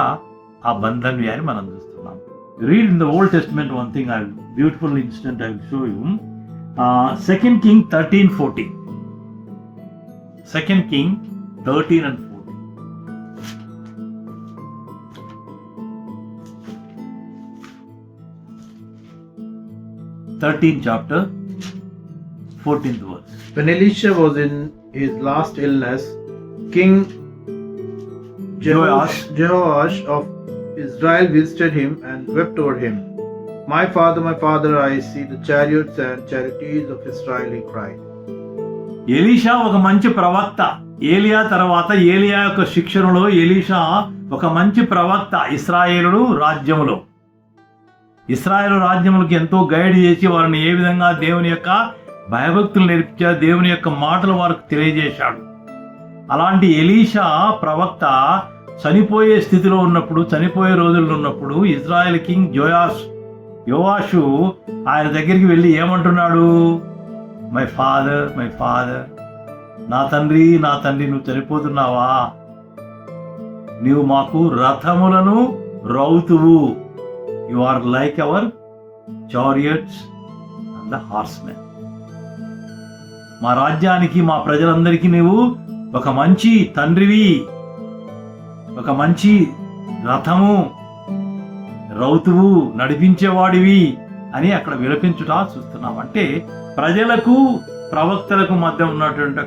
ఆ బంధవ్యాన్ని మనం చూస్తున్నాం. Read in the old testament one thing, I beautiful incident I will show you. 2 Kings 13:14. 2 Kings 13 and 14. 13th chapter, 14th verse. When Elisha was in his last illness, King Jehoash of Israel visited him and wept over him. My father, I see the chariots and charioteers of Israel, he cried. Elisha ఒక మంచి ప్రవక్త. ఏలియా తర్వాత ఏలియా యొక్క శిక్షణలో Elisha ఒక మంచి ప్రవక్త. ఇశ్రాయేలు రాజ్యములకు ఎంతో గైడ్ చేసి వారిని ఏ విధంగా దేవుని యొక్క భయభక్తులు నేర్పించారు, దేవుని యొక్క మాటలు వారికి తెలియజేశాడు. అలాంటి ఎలీషా ప్రవక్త చనిపోయే స్థితిలో ఉన్నప్పుడు, చనిపోయే రోజుల్లో ఉన్నప్పుడు ఇజ్రాయెల్ కింగ్ యోవాషు ఆయన దగ్గరికి వెళ్ళి ఏమంటున్నాడు? మై ఫాదర్, నా తండ్రి నువ్వు చనిపోతున్నావా? నీవు మాకు రథములను రౌతువు. You are like our chariots and the horsemen. మా రాజ్యానికి, మా ప్రజలందరికీ నీవు ఒక మంచి తండ్రివి, ఒక మంచి రథము, రౌతువు, నడిపించేవాడివి అని అక్కడ విలపించుట చూస్తున్నాం. అంటే ప్రజలకు ప్రవక్తలకు మధ్య ఉన్నటువంటి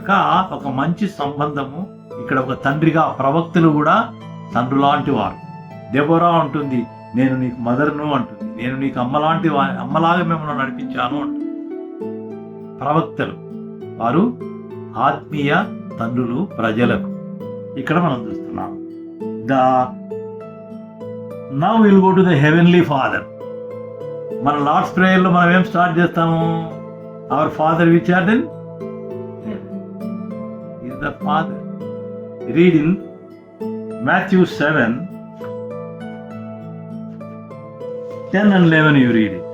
ఒక మంచి సంబంధము. ఇక్కడ ఒక తండ్రిగా ప్రవక్తలు కూడా తండ్రి లాంటి వారు. దెబోరా ఉంటుంది, నేను నీకు మదర్ను అంటుంది, నేను నీకు అమ్మలాగా మిమ్మల్ని నడిపించాను అంటుంది. ప్రవక్తలు వారు ఆత్మీయ తండ్రులు ప్రజలకు. ఇక్కడ మనం చూస్తున్నాం. Now will go to the heavenly father. మన లార్డ్స్ ప్రేయర్లో మనం ఏం స్టార్ట్ చేస్తాము? Our father which art in is the father. Read in Matthew 7:10 and 11 you read it.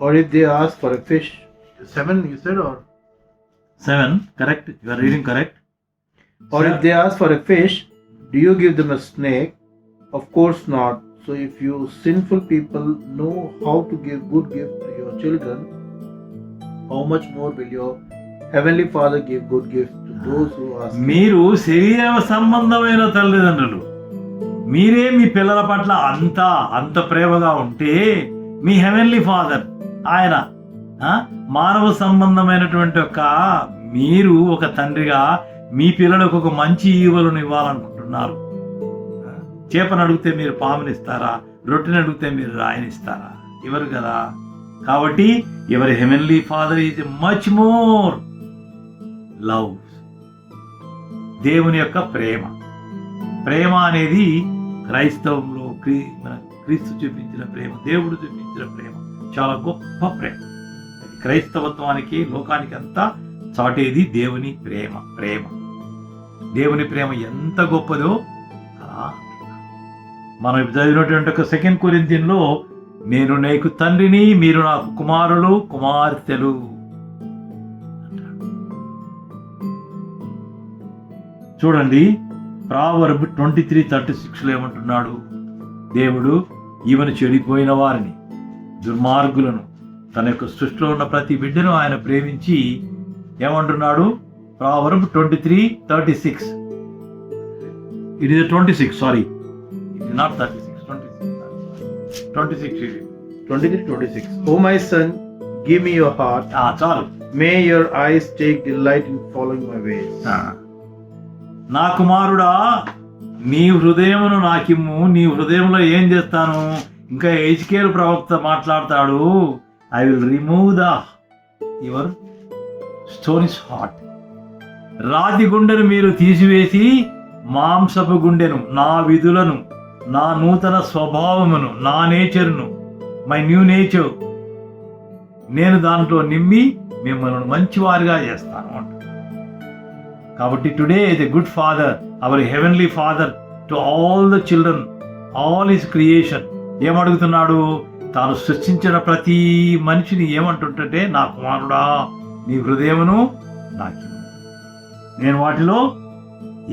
Or if they ask for a fish, 7 you said, or 7, correct? You are reading correct. or if they ask for a fish, do you give them a snake? Of course not. So if you sinful people know how to give good gifts to your children, how much more will your heavenly Father give good gifts to those who ask him? మీరు శరీర సంబంధమైన తల్లిదండ్రులు, మీరే మీ పిల్లల పట్ల అంత ప్రేమగా ఉంటే మీ హెవెన్లీ ఫాదర్ ఆయన మానవ సంబంధమైనటువంటి మీరు ఒక తండ్రిగా మీ పిల్లలకు ఒక మంచి ఈవులను ఇవ్వాలనుకుంటున్నారు. చేపను అడిగితే మీరు పామునిస్తారా? రొట్టెని అడిగితే మీరు రాయనిస్తారా? ఇవ్వరు కదా. కాబట్టి ఎవరి heavenly father is much more love. దేవుని యొక్క ప్రేమ అనేది క్రైస్తవంలో క్రీస్తు చూపించిన ప్రేమ, దేవుడు చూపించిన ప్రేమ చాలా గొప్ప ప్రేమ. క్రైస్తవత్వానికి, లోకానికి అంతా చాటేది దేవుని ప్రేమ. దేవుని ప్రేమ ఎంత గొప్పదో అలా మనం చదివినటువంటి 2 కొరింథీయుల్లో నేను నీకు తండ్రిని, మీరు నాకు కుమారులు కుమార్తెలు అంటాడు. చూడండి, ప్రావర్బ్ 23:36 ఏమంటున్నాడు? దేవుడు ఈవెను చెడిపోయిన వారిని, దుర్మార్గులను తన యొక్క సృష్టిలో ఉన్న ప్రతి బిడ్డను ఆయన ప్రేమించి ఏమంటున్నాడు? Proverb 23:36. It is 26, sorry. It is not 36, 26 it is. 23:26. O my son, give me your heart. చాలు. May your eyes take delight in following my ways. నా కుమారుడా, నీ హృదయమును నాకిమ్ము. నీ హృదయంలో ఏం చేస్తాను? ఇంకా హెజ్కేలు ప్రవక్త మాట్లాడతాడు, I will remove your stonish heart. రాతి గుండెను మీరు తీసివేసి మాంసపు గుండెను, నా విధులను, నా నూతన స్వభావమును, నా నేచర్ను, మై న్యూ నేచర్, నేను దాంట్లో నింపి మిమ్మల్ని మంచివారిగా చేస్తాను అంట. కాబట్టి today is a good father, our heavenly father to all the children, all his creation. ఏమడుగుతున్నాడు? తాను సృష్టించిన ప్రతి మనిషిని ఏమంటుంటే, నా కుమారుడా, నీ హృదయమును నాకు నేను వాటిలో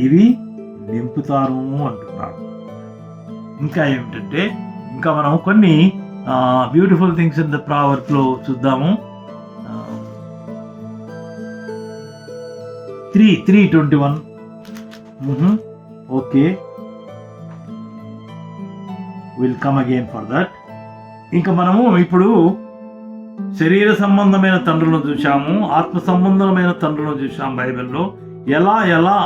ఇవి నింపుతాను అంటున్నాడు. ఇంకా ఏమిటంటే, ఇంకా మనం కొన్ని బ్యూటిఫుల్ థింగ్స్ ఇన్ ద ప్రావర్బ్లో చూద్దాము. 3:21. Okay, will come again for that. ఇంకా మనము ఇప్పుడు శరీర సంబంధమైన తండ్రులను చూసాము, ఆత్మ సంబంధమైన తండ్రులను చూసాము. బైబిల్లో ఎలా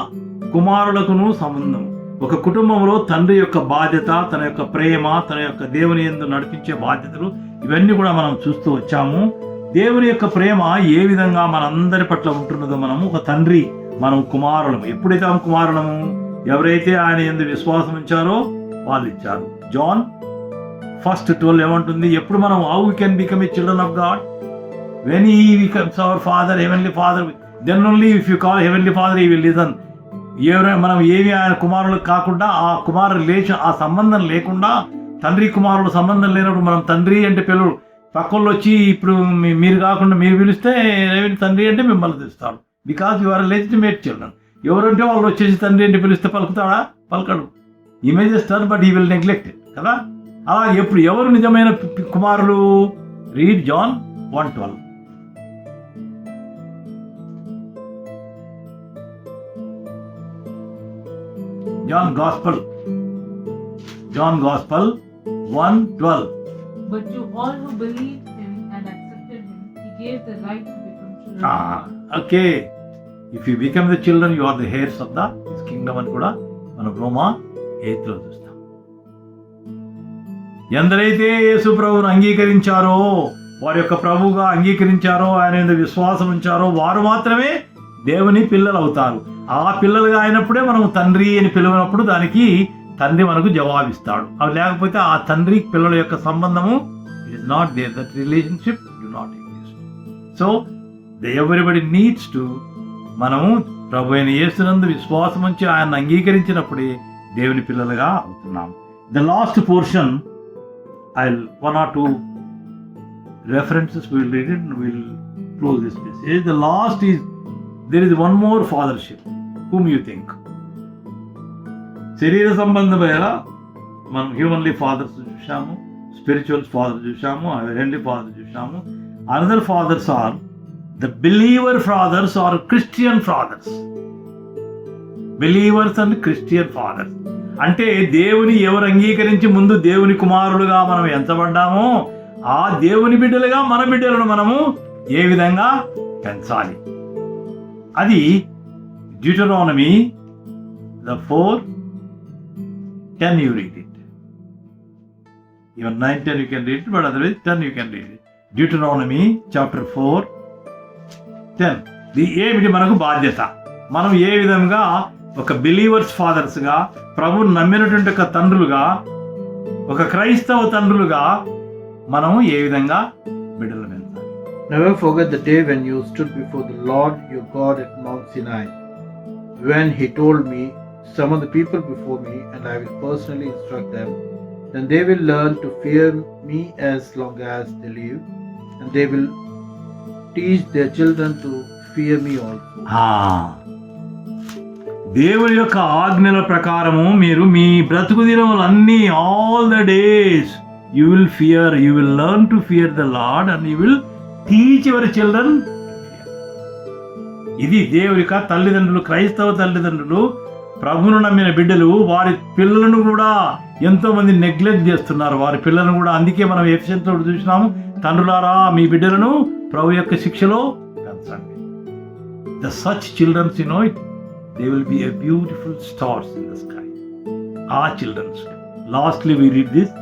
కుమారులకును సంబంధం, ఒక కుటుంబంలో తండ్రి యొక్క బాధ్యత, తన యొక్క ప్రేమ, తన యొక్క దేవుని యందు నడిపించే బాధ్యతలు, ఇవన్నీ కూడా మనం చూస్తూ వచ్చాము. దేవుని యొక్క ప్రేమ ఏ విధంగా మనందరి పట్ల ఉంటున్నదో, మనము ఒక తండ్రి, మనం కుమారులము. ఎప్పుడైతే మనం కుమారులము, ఎవరైతే ఆయన యందు విశ్వాసం ఉంచారో వాళ్ళు ఇచ్చారు. జాన్ 1:12 ఏమంటుంది? ఎప్పుడు మనం how we can become a children of God? When he becomes our father, heavenly father, then only if you call heavenly father he will listen. ఎవరైనా మనం ఏమి ఆయన కుమారులకు కాకుండా, ఆ కుమారులు లేచి ఆ సంబంధం లేకుండా, తండ్రి కుమారుల సంబంధం లేనప్పుడు మనం తండ్రి అంటే పిల్లలు పక్కల్లో వచ్చి, ఇప్పుడు మీరు కాకుండా మీరు పిలిస్తే తండ్రి అంటే మిమ్మల్ని పిలుస్తాడు. Because you are legitimate children. ఎవరంటే వాళ్ళు వచ్చేసి తండ్రి అంటే పిలిస్తే పలుకుతాడా? పలకడు. ఈ మే చేస్తారు, బట్ హీ విల్ నెగ్లెక్ట్ కదా. అలా ఎప్పుడు ఎవరు నిజమైన కుమారులు? Read John 1:12. John Gospel 1:12. But to all who believed him and accepted him, he gave the right to become children of God. Okay. If you become the children, you are the heirs of his kingdom అని కూడా మనం రోమా 8లో చూస్తాం. ఎందరైతే యేసు ప్రభువును అంగీకరించారో, వారి యొక్క ప్రభువుగా అంగీకరించారో, ఆయన మీద విశ్వాసం ఉంచారో, వారు మాత్రమే దేవుని పిల్లలు అవుతారు. ఆ పిల్లలుగా అయినప్పుడే మనం తండ్రి అని పిలువనప్పుడు దానికి తండ్రి మనకు జవాబిస్తాడు. అవి లేకపోతే ఆ తండ్రి పిల్లల యొక్క సంబంధము it is not there, that relationship do not exist. So everybody needs to, మనము ప్రభు అయిన యేసునందు విశ్వాసం ఉంచి ఆయన అంగీకరించినప్పుడే దేవుని పిల్లలుగా అవుతున్నాం. The last portion, I'll 1 or 2 references we'll read it and we'll close this message. The last is, there is one more fathership. Whom you think? శరీర సంబంధమైన మనం హ్యూమన్లీ ఫాదర్స్ చూసాము, స్పిరిచువల్ ఫాదర్ చూసాము, హెవెన్లీ ఫాదర్ చూసాము. Another fathers are the believer fathers are Christian fathers. Believers and Christian fathers అంటే దేవుని ఎవరు అంగీకరించి ముందు దేవుని కుమారులుగా మనం ఎంచబడ్డామో, ఆ దేవుని బిడ్డలుగా మన బిడ్డలను మనము ఏ విధంగా పెంచాలి. అది Deuteronomy 4:10 you read it. Even 9:10 you can read it, but otherwise 10 you can read it. Deuteronomy chapter 4:10. ఏమిటి మనకు బాధ్యత? మనం ఏ విధంగా ఒక బిలీవర్స్ ఫాదర్స్గా, ప్రభువుని నమ్మినటువంటి ఒక తండ్రులుగా, ఒక క్రైస్తవ తండ్రులుగా మనము ఏ విధంగా బిడ్డలు పెంచాలి. Never forget the day when you stood before the Lord your God at Mount Sinai, when he told me, summon the people before me and I will personally instruct them. Then they will learn to fear me as long as they live, and they will teach their children to fear me also. దేవుని యొక్క ఆజ్ఞల ప్రకారము మీరు మీ బ్రతుకు దినములన్నీ, all the days you will fear, you will learn to fear the Lord and you will teach your children. ఇది దేవుని యొక్క తల్లిదండ్రులు, క్రైస్తవ తల్లిదండ్రులు, ప్రభువును నమ్మిన బిడ్డలు వారి పిల్లలను కూడా ఎంతో మంది నెగ్లెక్ట్ చేస్తున్నారు వారి పిల్లలను కూడా. అందుకే మనం ఎఫెసీయులతో చూసినాము, తండ్రులారా మీ బిడ్డలను ప్రభు యొక్క శిక్షలో పెంచండి. The such childrens they will be a beautiful stars in the sky. ఆ childrens lastly we read this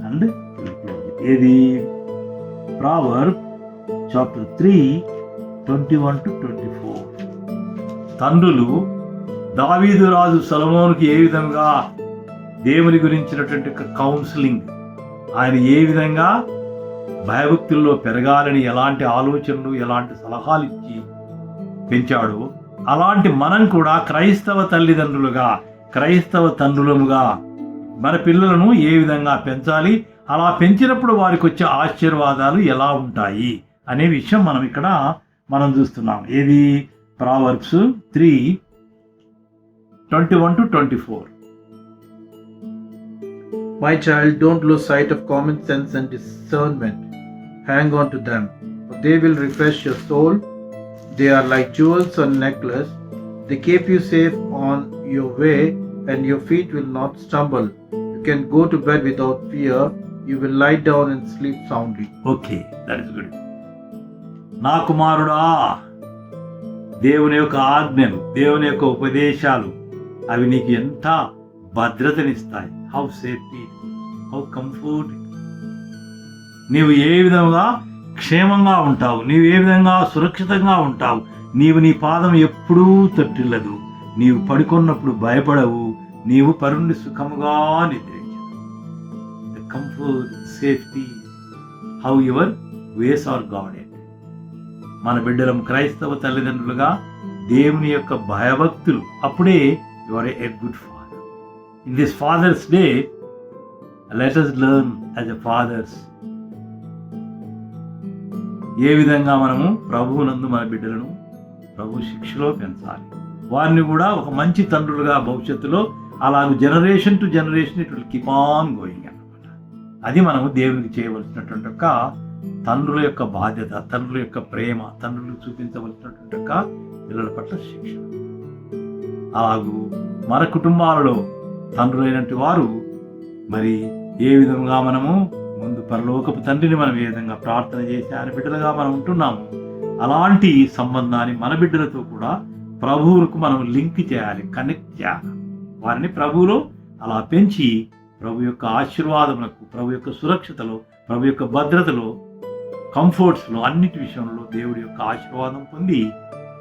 and ఏది ప్రావర్బ్ చాప్టర్ 3:21-24. తండ్రులు దావీదు రాజు సొలొమోనుకి ఏ విధంగా దేవుని గురించినటువంటి కౌన్సిలింగ్, ఆయన ఏ విధంగా భయభక్తుల్లో పెరగాలని ఎలాంటి ఆలోచనలు ఎలాంటి సలహాలు ఇచ్చి పెంచాడో, అలాంటి మనం కూడా క్రైస్తవ తల్లిదండ్రులుగా క్రైస్తవ తండ్రులముగా మన పిల్లలను ఏ విధంగా పెంచాలి, అలా పెంచినప్పుడు వారికి వచ్చే ఆశీర్వాదాలు ఎలా ఉంటాయి అనే విషయం మనం చూస్తున్నాం. ఏది Proverbs 3:21-24. My child, don't lose sight of common sense and discernment. Hang on to them, for they will refresh your soul. They are like jewels on a necklace. They keep you safe on your way, and your feet will not stumble. You can go to bed without fear. You will lie down and sleep soundly. Okay, that is good. నా కుమారుడా, దేవుని యొక్క ఆజ్ఞలు, దేవుని యొక్క ఉపదేశాలు అవి నీకు ఎంత భద్రతనిస్తాయి. How safety, how comfort. నీవు ఏ విధంగా క్షేమంగా ఉంటావు, నీవు ఏ విధంగా సురక్షితంగా ఉంటావు. నీవు నీ పాదం ఎప్పుడూ తట్టిల్లదు, నీవు పడుకున్నప్పుడు భయపడవు, నీవు పరుండి సుఖముగా నిద్రించవు. The comfort, safety, how your ways are guarded. మన బిడ్డలం క్రైస్తవ తల్లిదండ్రులుగా దేవుని యొక్క భయభక్తులు, అప్పుడే you are a good father. In this father's day let us learn as a fathers ఏ విధంగా మనము ప్రభువునందు మన బిడ్డలను ప్రభు శిక్షలో పెంచాలి. వారిని కూడా ఒక మంచి తండ్రులుగా భవిష్యత్తులో అలాగే generation to generation it will keep on going అన్నమాట. అది మనము దేవునికి చేయవలసినటువంటి ఒక తండ్రుల యొక్క బాధ్యత, తండ్రుల యొక్క ప్రేమ, తండ్రులు చూపించవలసినటువంటి యొక్క పిల్లల పట్ల శిక్ష. అలాగూ మన కుటుంబాలలో తండ్రులైనటువంటి వారు మరి ఏ విధంగా మనము ముందు పరలోకపు తండ్రిని మనం ఏ విధంగా ప్రార్థన చేసి ఆయన బిడ్డలుగా మనం ఉంటున్నాము, అలాంటి సంబంధాన్ని మన బిడ్డలతో కూడా ప్రభువుకు మనం లింక్ చేయాలి, కనెక్ట్ చేయాలి. వారిని ప్రభువులో అలా పెంచి ప్రభు యొక్క ఆశీర్వాదములకు, ప్రభు యొక్క సురక్షతలో, ప్రభు యొక్క భద్రతలో, కంఫర్ట్స్లో, అన్నిటి విషయంలో దేవుడి యొక్క ఆశీర్వాదం పొంది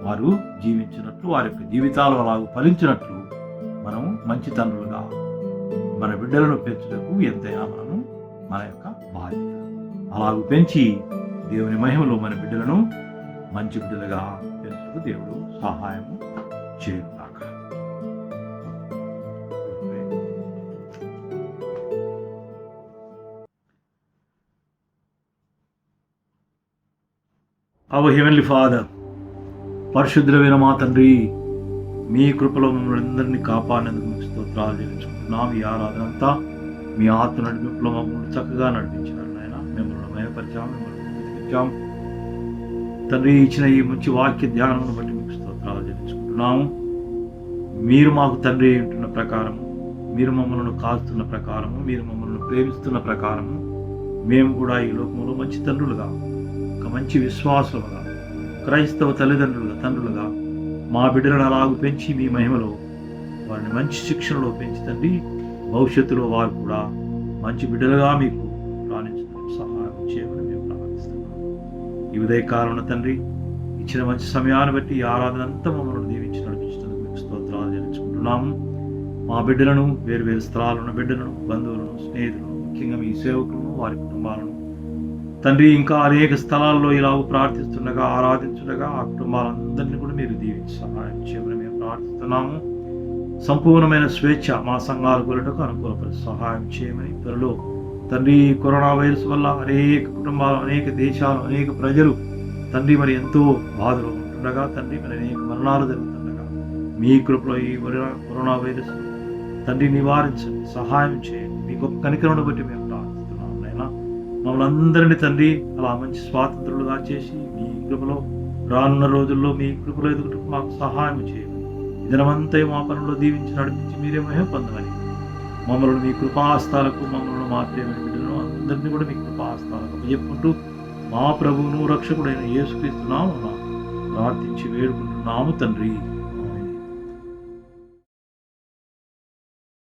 వారు జీవించినట్లు, వారి యొక్క జీవితాలు అలాగూ ఫలించినట్లు మనము మంచి తండ్రులుగా మన బిడ్డలను పెంచుటకు ఎంతైనా మనము మన యొక్క బాధ్యత. అలాగూ పెంచి దేవుని మహిమలో మన బిడ్డలను మంచి బిడ్డలుగా పెంచుటకు దేవుడు సహాయము చేయుగాక. అవర్ హెవెన్లీ ఫాదర్, పరిశుద్ధులైన మా తండ్రి, మీ కృపలో మమ్మల్ని అందరినీ కాపాడినందుకు మీకు స్తోత్రాలు చెల్లించుకుంటున్నాం. ఈ ఆరాధన అంతా మీ ఆత్మ నడిపింపులో మమ్మల్ని చక్కగా నడిపించారు నాయన. మిమ్మల్ని మయపరిచాం, మిమ్మల్ని బ్రతికించాం తండ్రి. ఇచ్చిన ఈ మంచి వాక్య ధ్యానం బట్టి మీకు స్తోత్రాలు చెల్లించుకుంటున్నాము. మీరు మాకు తండ్రి ఉంటున్న ప్రకారము, మీరు మమ్మల్ని కాస్తున్న ప్రకారము, మీరు మమ్మల్ని ప్రేమిస్తున్న ప్రకారము మేము కూడా ఈ లోకంలో మంచి తండ్రులుగా, ఒక మంచి విశ్వాసులుగా, క్రైస్తవ తల్లిదండ్రులుగా, తండ్రులుగా మా బిడ్డలను అలాగూ పెంచి మీ మహిమలో వారిని మంచి శిక్షణలో పెంచి తండ్రి భవిష్యత్తులో వారు కూడా మంచి బిడ్డలుగా మీకు రాణించడానికి సహాయం చేయమని మేము ప్రార్థిస్తున్నాం. ఈ ఉదయకాలంలో తండ్రి ఇచ్చిన మంచి సమయాన్ని బట్టి ఈ ఆరాధన అంతా మమ్మల్ని దీవించి నడిపించినందుకు మీకు స్తోత్రాలు చెల్లించుకుంటున్నాము. మా బిడ్డలను, వేరు వేరు స్థలాలను ఉన్న బిడ్డలను, బంధువులను, స్నేహితులను, ముఖ్యంగా మీ సేవకులను, వారి కుటుంబాలను తండ్రి ఇంకా అనేక స్థలాల్లో ఇలా ప్రార్థిస్తుండగా, ఆరాధించుండగా ఆ కుటుంబాలందరినీ కూడా మీరు దీవించి సహాయం చేయమని మేము ప్రార్థిస్తున్నాము. సంపూర్ణమైన స్వేచ్ఛ మా సంఘాలు కొలటకు అనుకూలపరి సహాయం చేయమని. త్వరలో తండ్రి కరోనా వైరస్ వల్ల అనేక కుటుంబాలు, అనేక దేశాలు, అనేక ప్రజలు తండ్రి మరి ఎంతో బాధలో ఉంటుండగా, తండ్రి మరి అనేక మరణాలు జరుగుతుండగా మీ కృపలో ఈ కరోనా వైరస్ తండ్రి నివారించండి, సహాయం చేయండి. మీ గొప్ప కనికరమును బట్టి మేము ప్రార్థిస్తున్నాం. మమ్మల్ని అందరినీ తండ్రి అలా మంచి స్వాతంత్రులుగా చేసి మీ కృపలో రానున్న రోజుల్లో మీ కృపలో ఎదుగుటకు మాకు సహాయం చేయండి. ఈ దినమంతా మా పనుల్లో దీవించి నడిపించి మీరే మహిమ పొందమని మమ్మల్ని మీ కృపాహస్తాలకు మమ్మల్ని మా ప్రేమ బిడ్డలను అందరినీ కూడా మీ కృపాహస్తాలకు చెప్పుకుంటూ మా ప్రభువును రక్షకుడైన యేసుక్రీస్తు నామమున ప్రార్థించి వేడుకుంటున్నాము తండ్రి.